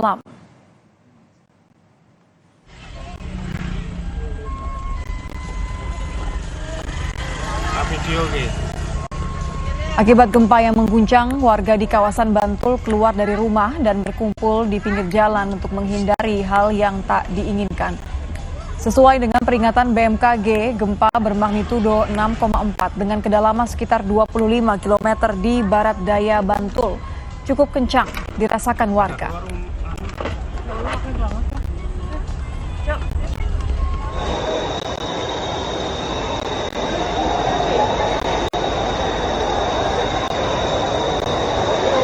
malam. Akibat gempa yang mengguncang, warga di kawasan Bantul keluar dari rumah dan berkumpul di pinggir jalan untuk menghindari hal yang tak diinginkan. Sesuai dengan peringatan BMKG, gempa bermagnitudo 6,4 dengan kedalaman sekitar 25 km di barat daya Bantul cukup kencang dirasakan warga.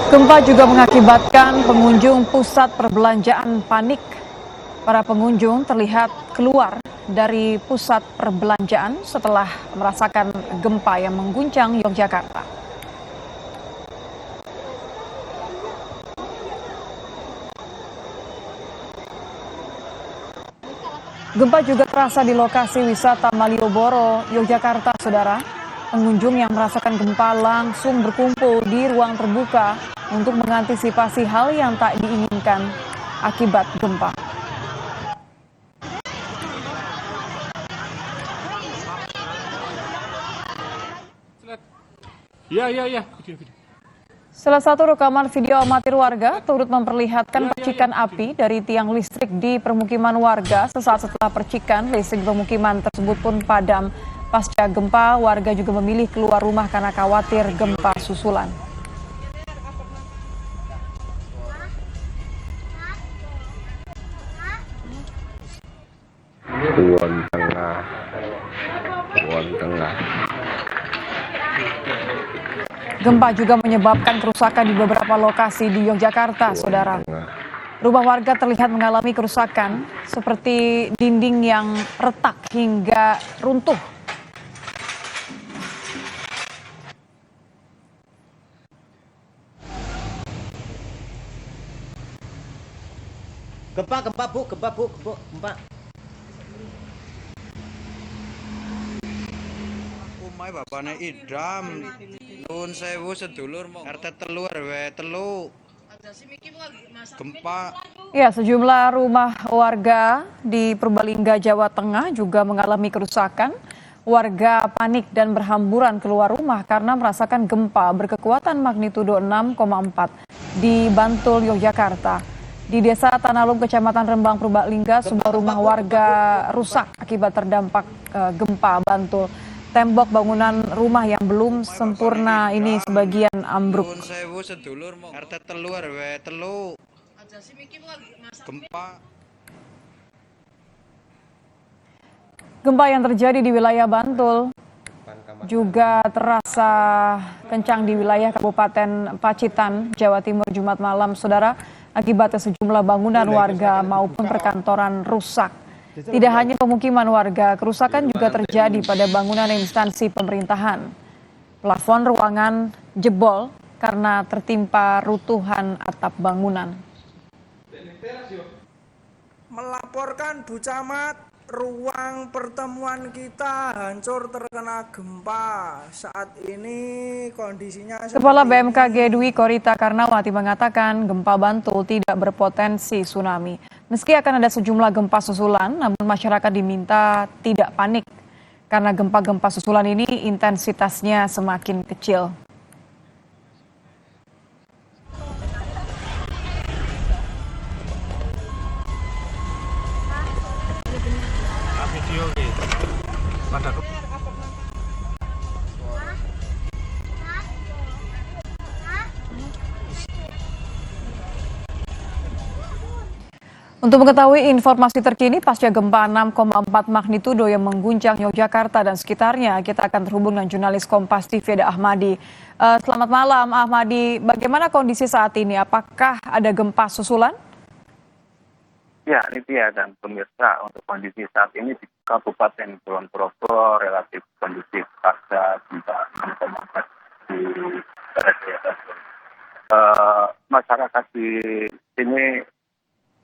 Gempa juga mengakibatkan pengunjung pusat perbelanjaan panik. Para pengunjung terlihat keluar dari pusat perbelanjaan setelah merasakan gempa yang mengguncang Yogyakarta. Gempa juga terasa di lokasi wisata Malioboro, Yogyakarta, saudara. Pengunjung yang merasakan gempa langsung berkumpul di ruang terbuka untuk mengantisipasi hal yang tak diinginkan akibat gempa. Ya. Salah satu rekaman video amatir warga turut memperlihatkan percikan api dari tiang listrik di permukiman warga. Sesaat setelah percikan, listrik pemukiman tersebut pun padam. Pasca gempa, warga juga memilih keluar rumah karena khawatir gempa susulan. Buon Tengah. Gempa juga menyebabkan kerusakan di beberapa lokasi di Yogyakarta, saudara. Rumah warga terlihat mengalami kerusakan seperti dinding yang retak hingga runtuh. Gempa bu. Umay bapaknya Idam, Nun Sewu sedulur RT telu RW telu. Gempa. Ya, sejumlah rumah warga di Purbalingga, Jawa Tengah juga mengalami kerusakan. Warga panik dan berhamburan keluar rumah karena merasakan gempa berkekuatan magnitudo 6,4 di Bantul, Yogyakarta. Di Desa Tanalum, Kecamatan Rembang, Purbalingga, sebuah rumah warga rusak akibat terdampak gempa Bantul. Tembok bangunan rumah yang belum sempurna ini sebagian ambruk. Nun Sewu sedulur RT telu RW telu. Gempa. Gempa yang terjadi di wilayah Bantul juga terasa kencang di wilayah Kabupaten Pacitan, Jawa Timur Jumat malam, saudara. Akibatnya sejumlah bangunan warga maupun perkantoran rusak. Tidak hanya pemukiman warga, kerusakan juga terjadi pada bangunan instansi pemerintahan. Plafon ruangan jebol karena tertimpa runtuhan atap bangunan. Melaporkan Bu Camat, ruang pertemuan kita hancur terkena gempa. Saat ini kondisinya Kepala BMKG Dwi Korita Karnawati mengatakan gempa Bantul tidak berpotensi tsunami. Meski akan ada sejumlah gempa susulan, namun masyarakat diminta tidak panik karena gempa-gempa susulan ini intensitasnya semakin kecil. Untuk mengetahui informasi terkini pasca gempa 6,4 magnitudo yang mengguncang Yogyakarta dan sekitarnya, kita akan terhubung dengan jurnalis Kompas TV Eda Ahmadi. Selamat malam Ahmadi, bagaimana kondisi saat ini? Apakah ada gempa susulan? Ya, Nitya dan pemirsa, untuk kondisi saat ini di Kabupaten Kulon Progo relatif kondusif pasca gempa 6,4 di barat daya Bantul. Masyarakat di sini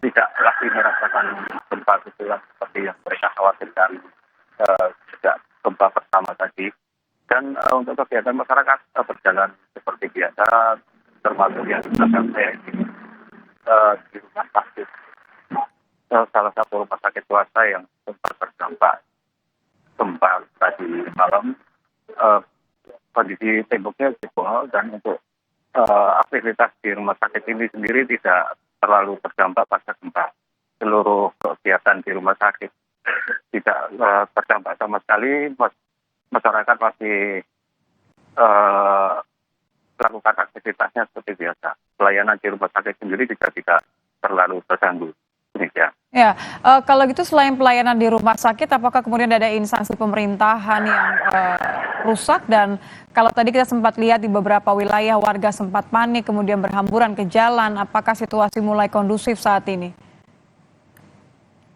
tidak lagi merasakan gempa susulan seperti yang mereka khawatirkan sejak gempa pertama tadi. Dan untuk kegiatan masyarakat berjalan seperti biasa, termasuk yang sedang saya ini di rumah jadi temboknya jebol dan untuk aktivitas di rumah sakit ini sendiri tidak terlalu terdampak pasca gempa. Seluruh kegiatan di rumah sakit tidak terdampak sama sekali. Masyarakat masih melakukan aktivitasnya seperti biasa. Pelayanan di rumah sakit sendiri juga tidak terlalu terganggu. Demikian. Ya, kalau gitu selain pelayanan di rumah sakit, apakah kemudian ada instansi pemerintahan yang rusak? Dan kalau tadi kita sempat lihat di beberapa wilayah warga sempat panik, kemudian berhamburan ke jalan, apakah situasi mulai kondusif saat ini?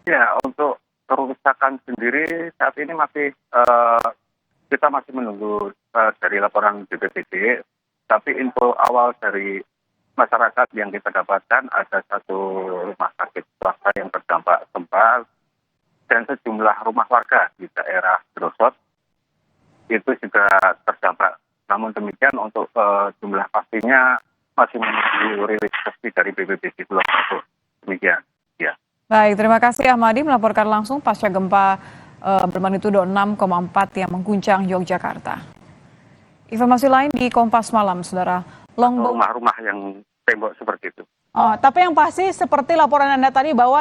Ya, untuk kerusakan sendiri saat ini masih kita masih menunggu dari laporan BPBD, tapi info awal dari masyarakat yang kita dapatkan ada satu rumah sakit swasta yang terdampak gempa dan sejumlah rumah warga di daerah Grosot itu juga terdampak. Namun demikian untuk jumlah pastinya masih menunggu rilis resmi dari BPBD Kulon Progo. Demikian. Ya. Baik, terima kasih Ahmadi melaporkan langsung pasca gempa bermagnitudo 6,4 yang mengguncang Yogyakarta. Informasi lain di Kompas Malam, Saudara. Rumah-rumah yang tembok seperti itu. Oh, tapi yang pasti seperti laporan Anda tadi bahwa